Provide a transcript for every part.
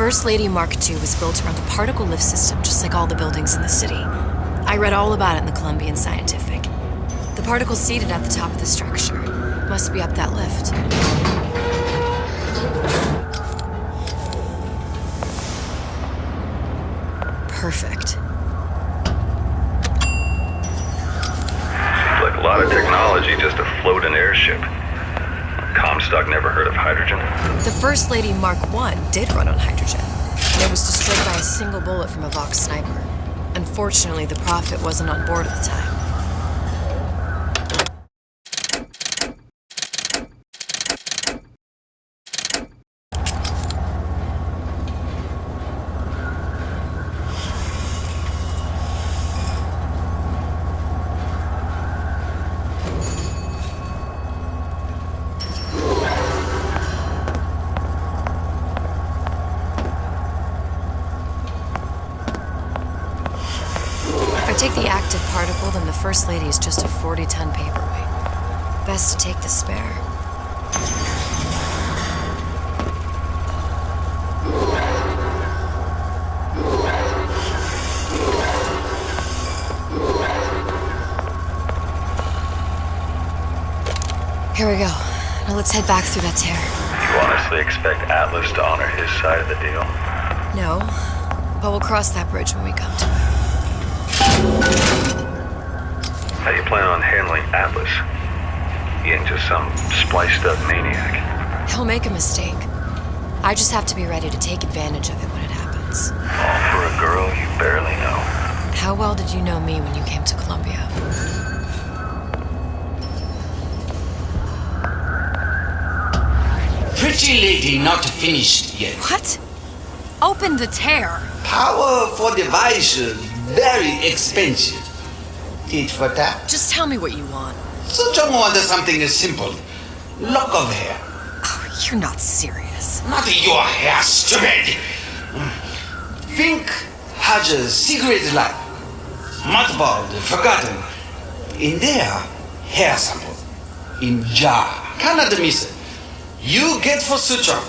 First Lady Mark II was built around a particle lift system just like all the buildings in the city. I read all about it in the Columbian Scientific. The particle's seated at the top of the structure. Must be up that lift. Perfect. Seems like a lot of technology just to float an airship. Comstock never heard of hydrogen? The First Lady Mark I did run on hydrogen. It was destroyed by a single bullet from a Vox sniper. Unfortunately, the Prophet wasn't on board at the time. If I take the active particle, then the First Lady is just a 40-ton paperweight. Best to take the spare. Here we go. Now let's head back through that tear. You honestly expect Atlas to honor his side of the deal? No, but we'll cross that bridge when we come to it. How do you plan on handling Atlas? He ain't just some spliced-up maniac. He'll make a mistake. I just have to be ready to take advantage of it when it happens. All for a girl you barely know. How well did you know me when you came to Columbia? Pretty lady not finished yet. What? Open the tear. Power for device, very expensive. Tit for tat. Just tell me what you want. Such a wonder something is simple. Lock of hair. Oh, you're not serious. Not your hair, stupid. Fink has a secret life. Mothballed, forgotten. In there, hair sample. In jar. Cannot miss it. You get for suture.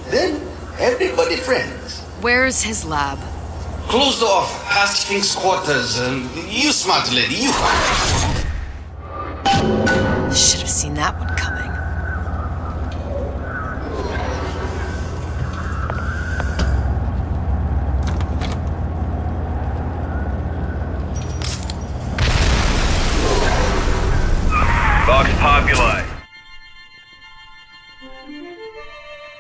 Then everybody friends. Where's his lab? Closed off, past Fink's quarters. You smart lady, you find. Should have seen that one coming. Vox Populi.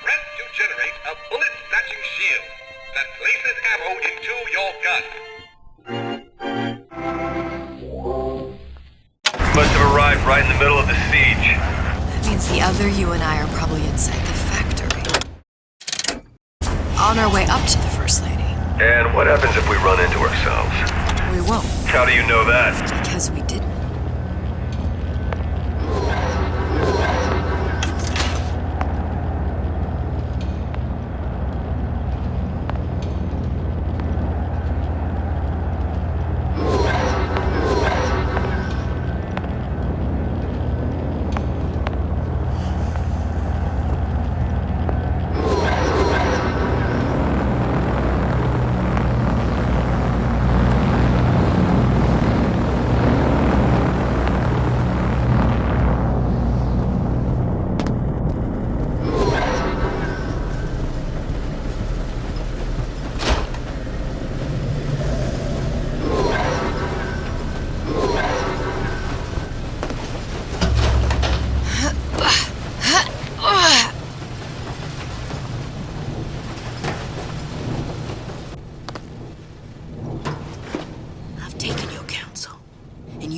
Press to generate a bullet-snatching shield that places ammo into your gun. Must have arrived right in the middle of the siege. That means the other you and I are probably inside the factory. On our way up to the First Lady. And what happens if we run into ourselves? We won't, How do you know that? because we didn't.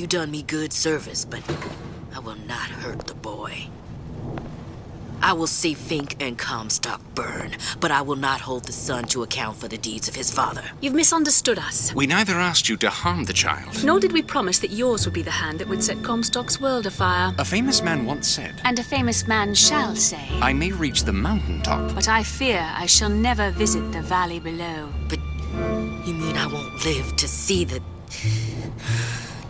Done me good service, but I will not hurt the boy. I will see Fink and Comstock burn, but I will not hold the son to account for the deeds of his father. You've misunderstood us. We neither asked you to harm the child. Nor did we promise that yours would be the hand that would set Comstock's world afire. A famous man once said, And a famous man shall say, I may reach the mountaintop. but I fear I shall never visit the valley below. But you mean I won't live to see the...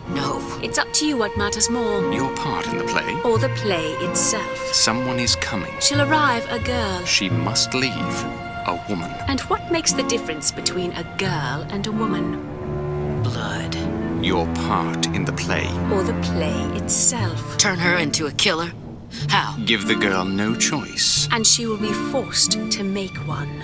No. It's up to you what matters more. Your part in the play? Or the play itself. Someone is coming. She'll arrive a girl. She must leave. a woman. And what makes the difference between a girl and a woman? Blood. Your part in the play. Or the play itself? Turn her into a killer? How? Give the girl no choice. And she will be forced to make one.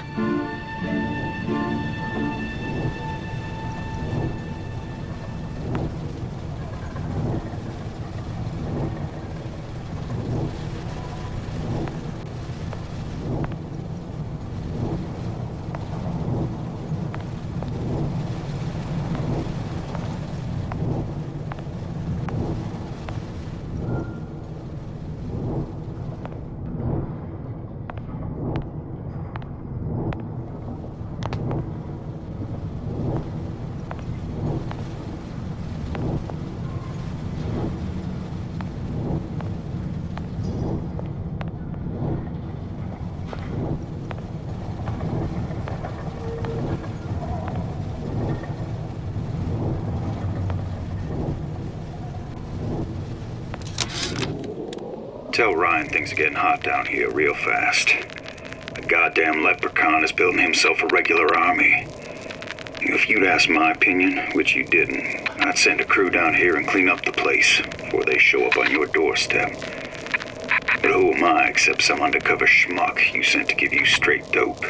Tell Ryan things are getting hot down here real fast. The goddamn leprechaun is building himself a regular army. If you'd asked my opinion, which you didn't, I'd send a crew down here and clean up the place before they show up on your doorstep. But who am I except some undercover schmuck you sent to give you straight dope?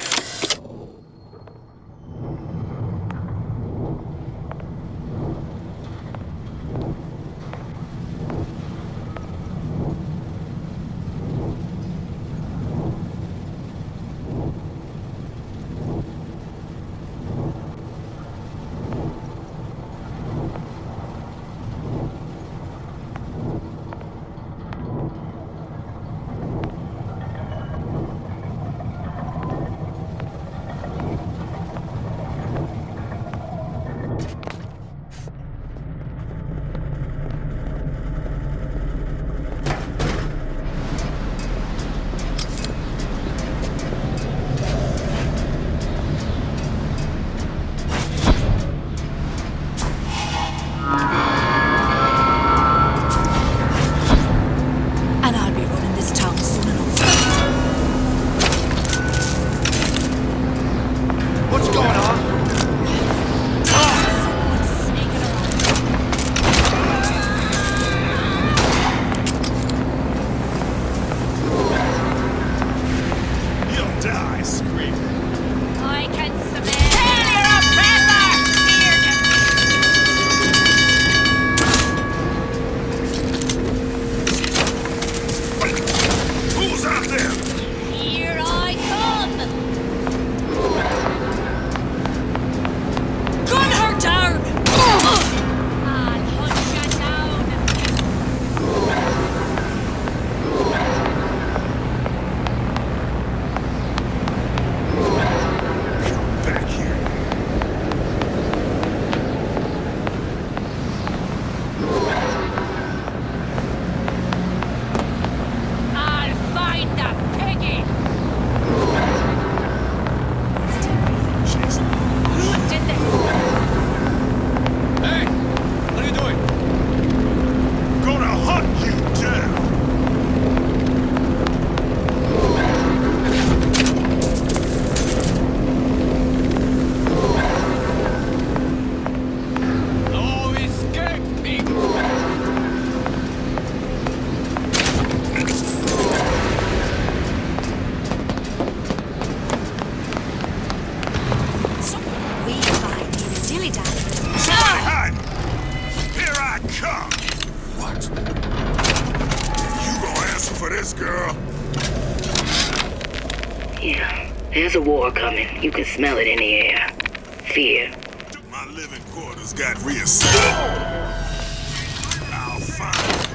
There's a war coming. You can smell it in the air. Fear. My living quarters got reassembled. I'll find.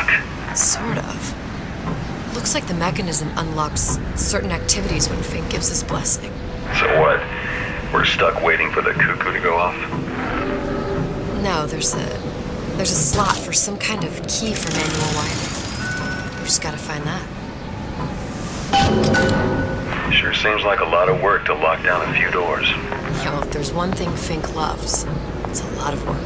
BioShock? Sort of. Looks like the mechanism unlocks certain activities when Fink gives his blessing. So what? We're stuck waiting for the cuckoo to go off? No, there's a slot for some kind of key for manual wiring. We just gotta find that. Sure seems like a lot of work to lock down a few doors. Yo, if there's one thing Fink loves, it's a lot of work.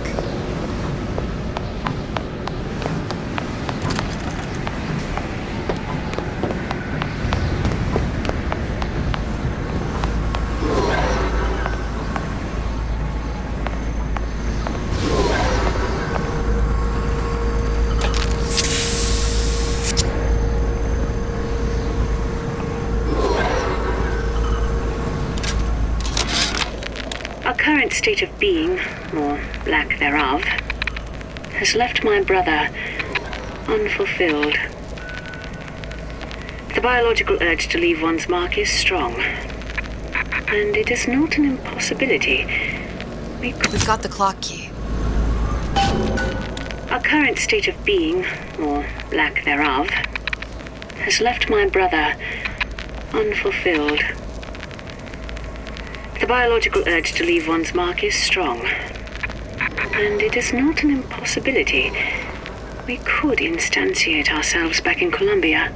Our current state of being, or lack thereof, has left my brother unfulfilled. The biological urge to leave one's mark is strong, and it is not an impossibility. We've got the clock key. Our current state of being, or lack thereof, has left my brother unfulfilled. The biological urge to leave one's mark is strong, and it is not an impossibility. We could instantiate ourselves back in Columbia,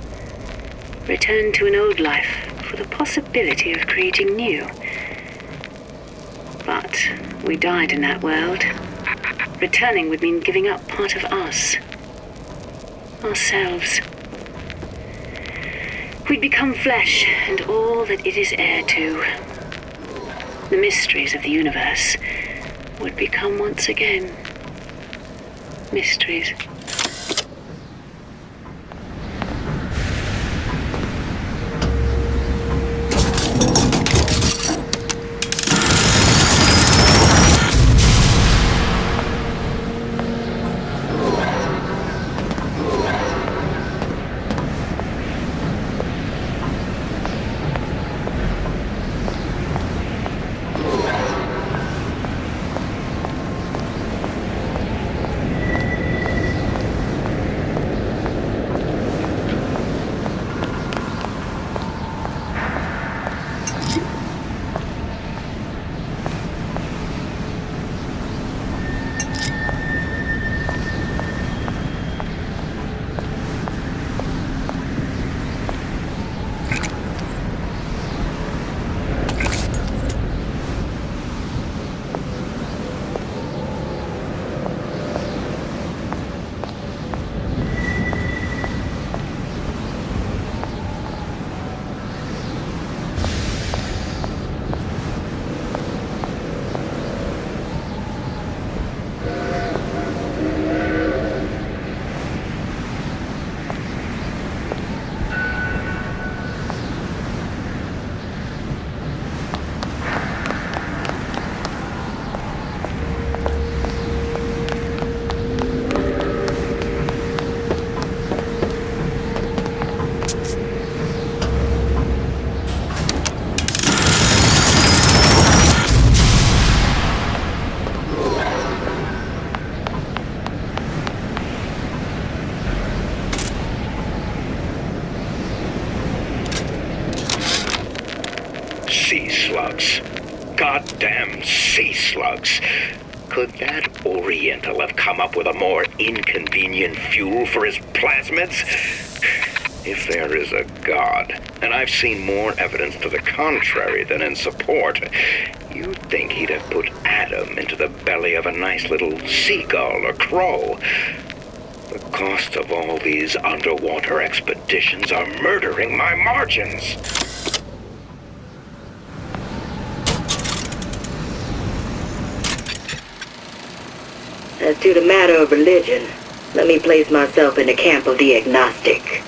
return to an old life for the possibility of creating new. But we died in that world. Returning would mean giving up part of us, ourselves. We'd become flesh and all that it is heir to. The mysteries of the universe would become once again mysteries. Sea slugs. Goddamn sea slugs. Could that Oriental have come up with a more inconvenient fuel for his plasmids? If there is a God, and I've seen more evidence to the contrary than in support, you'd think he'd have put Adam into the belly of a nice little seagull or crow. The cost of all these underwater expeditions are murdering my margins. As to the matter of religion, let me place myself in the camp of the agnostic.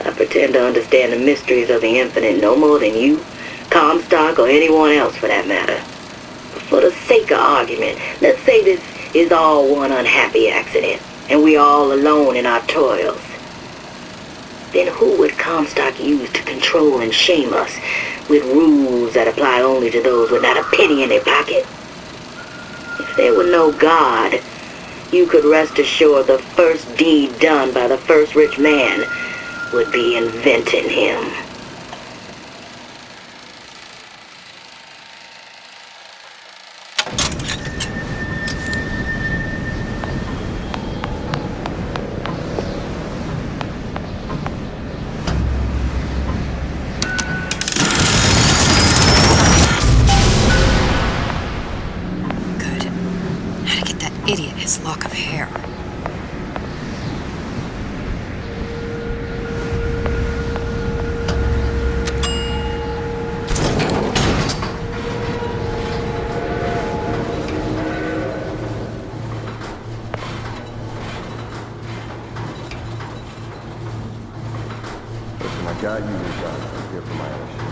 I pretend to understand the mysteries of the infinite no more than you, Comstock, or anyone else for that matter. But for the sake of argument, let's say this is all one unhappy accident, and we are all alone in our toils. Then who would Comstock use to control and shame us with rules that apply only to those with not a penny in their pocket? If there were no God, you could rest assured the first deed done by the first rich man would be inventing him. Idiot his lock of hair. Listen, I got you your gun. I'm here for my own shit.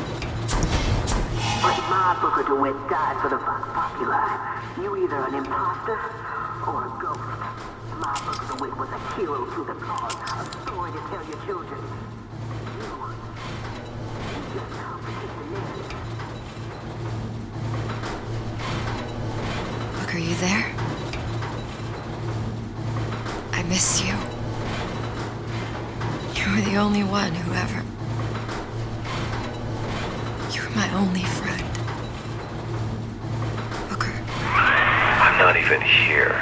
But my Booker DeWitt died for the Vox Populi. You either an imposter or a ghost. My Booker DeWitt was a hero to the cause, a story to tell your children. You just complicate the narrative. Look, are you there? I miss you. You were the only one who ever... You were my only friend. I'm not even here.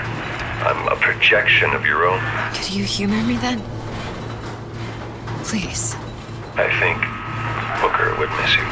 I'm a projection of your own. Could you humor me then? Please. I think Booker would miss you.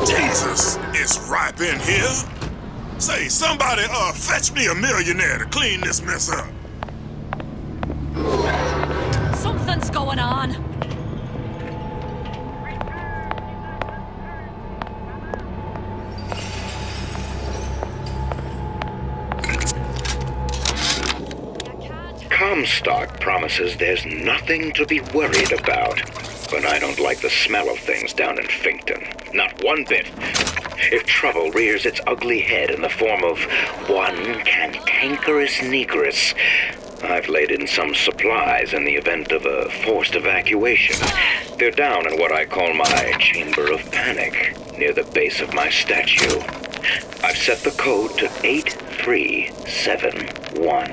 Jesus, it's ripe in here. Say, somebody, fetch me a millionaire to clean this mess up. Something's going on. Comstock promises there's nothing to be worried about. But I don't like the smell of things down in Finkton. Not one bit. If trouble rears its ugly head in the form of one cantankerous negress, I've laid in some supplies in the event of a forced evacuation. They're down in what I call my chamber of panic, near the base of my statue. I've set the code to 8371.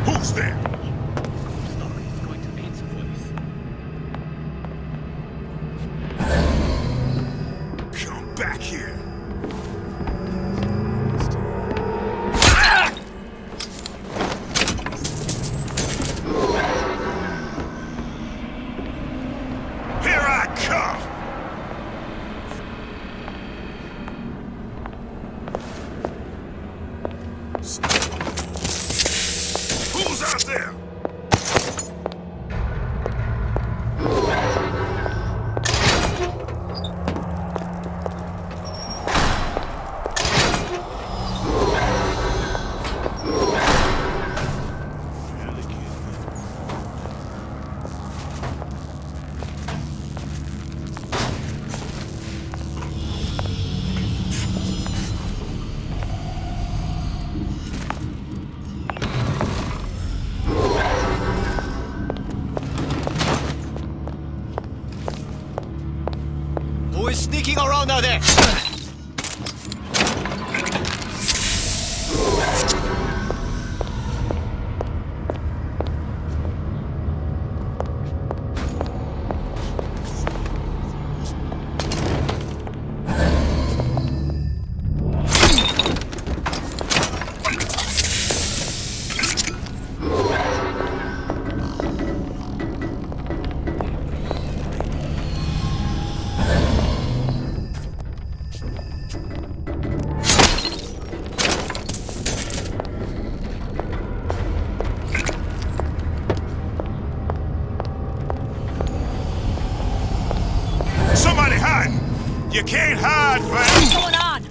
Who's there? Come back here. Here I come. sneaking around out there? Somebody hide! You can't hide, man! What's going on?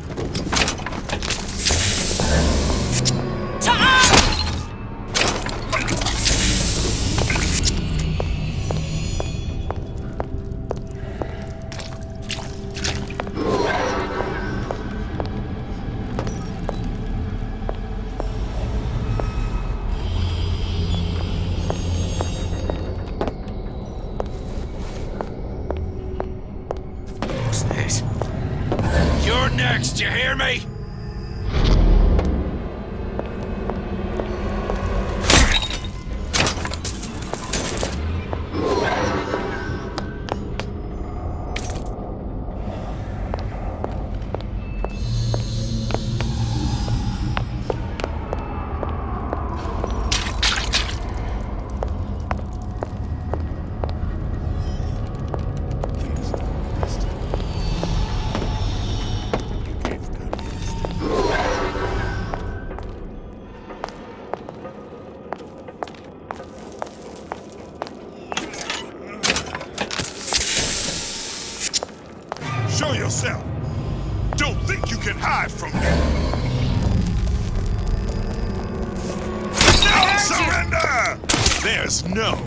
What's this? You're next, you hear me? Show yourself. Don't think you can hide from me. No surrender! There's no.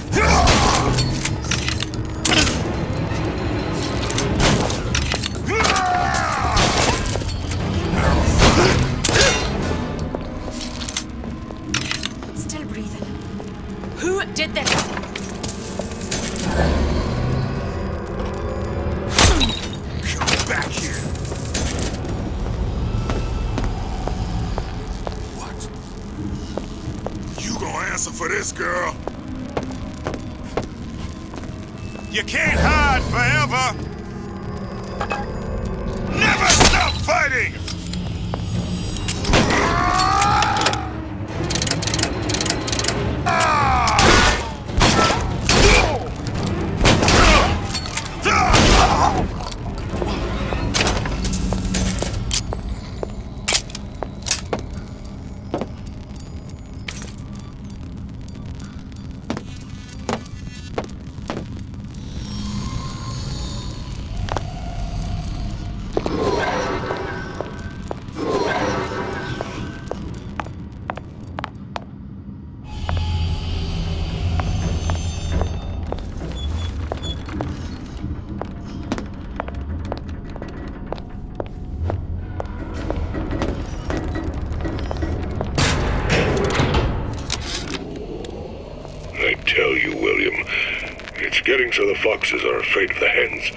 Still breathing. Who did this? Come back here. What? You gonna answer for this, girl? You can't hide forever. Never stop fighting! I tell you, William, it's getting so the foxes are afraid of the hens.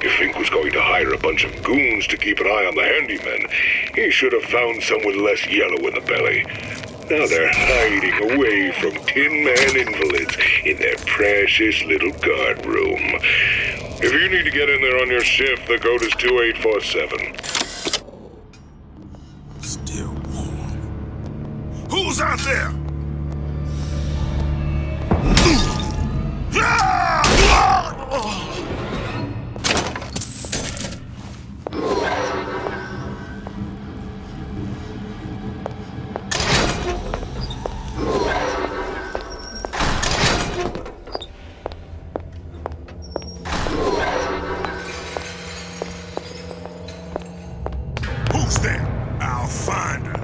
If Fink was going to hire a bunch of goons to keep an eye on the handymen, he should have found some with less yellow in the belly. Now they're hiding away from Tin Man invalids in their precious little guard room. If you need to get in there on your shift, the code is 2847. Still warm. Who's out there? Who's there? I'll find her.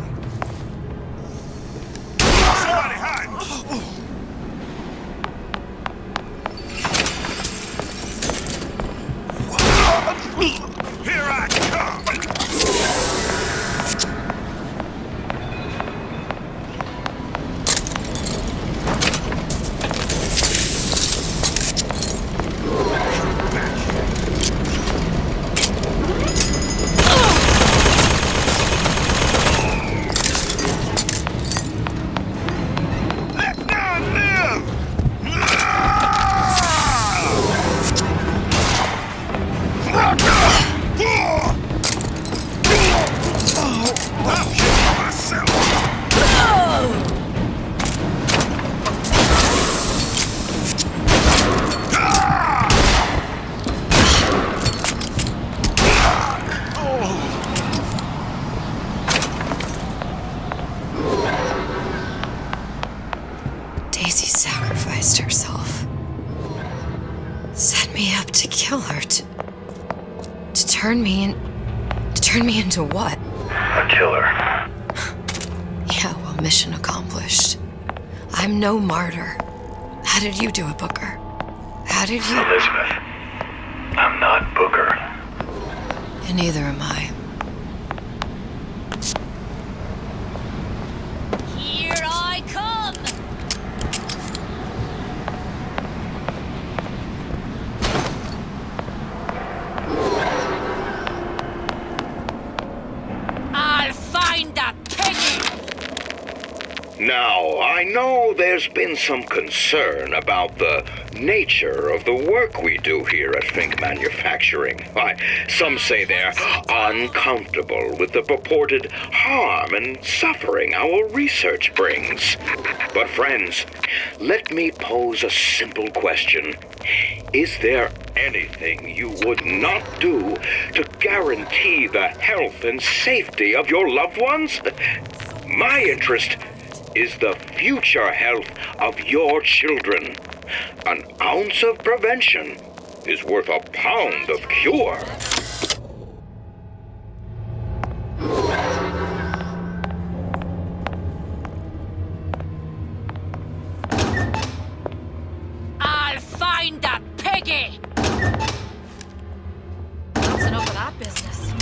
against herself. Set me up to kill her, to turn me into what? A killer. Yeah, well, mission accomplished. I'm no martyr. How did you do it, Booker? How did you... Elizabeth, I'm not Booker. And neither am I. Here I come! I'll find that piggy! Now, I know there's been some concern about the nature of the work we do here at Fink Manufacturing. Why, some say they're uncomfortable with the purported harm and suffering our research brings. But friends, let me pose a simple question. Is there anything you would not do to guarantee the health and safety of your loved ones? My interest is the future health of your children. An ounce of prevention is worth a pound of cure. I'll find that piggy! That's enough of that business.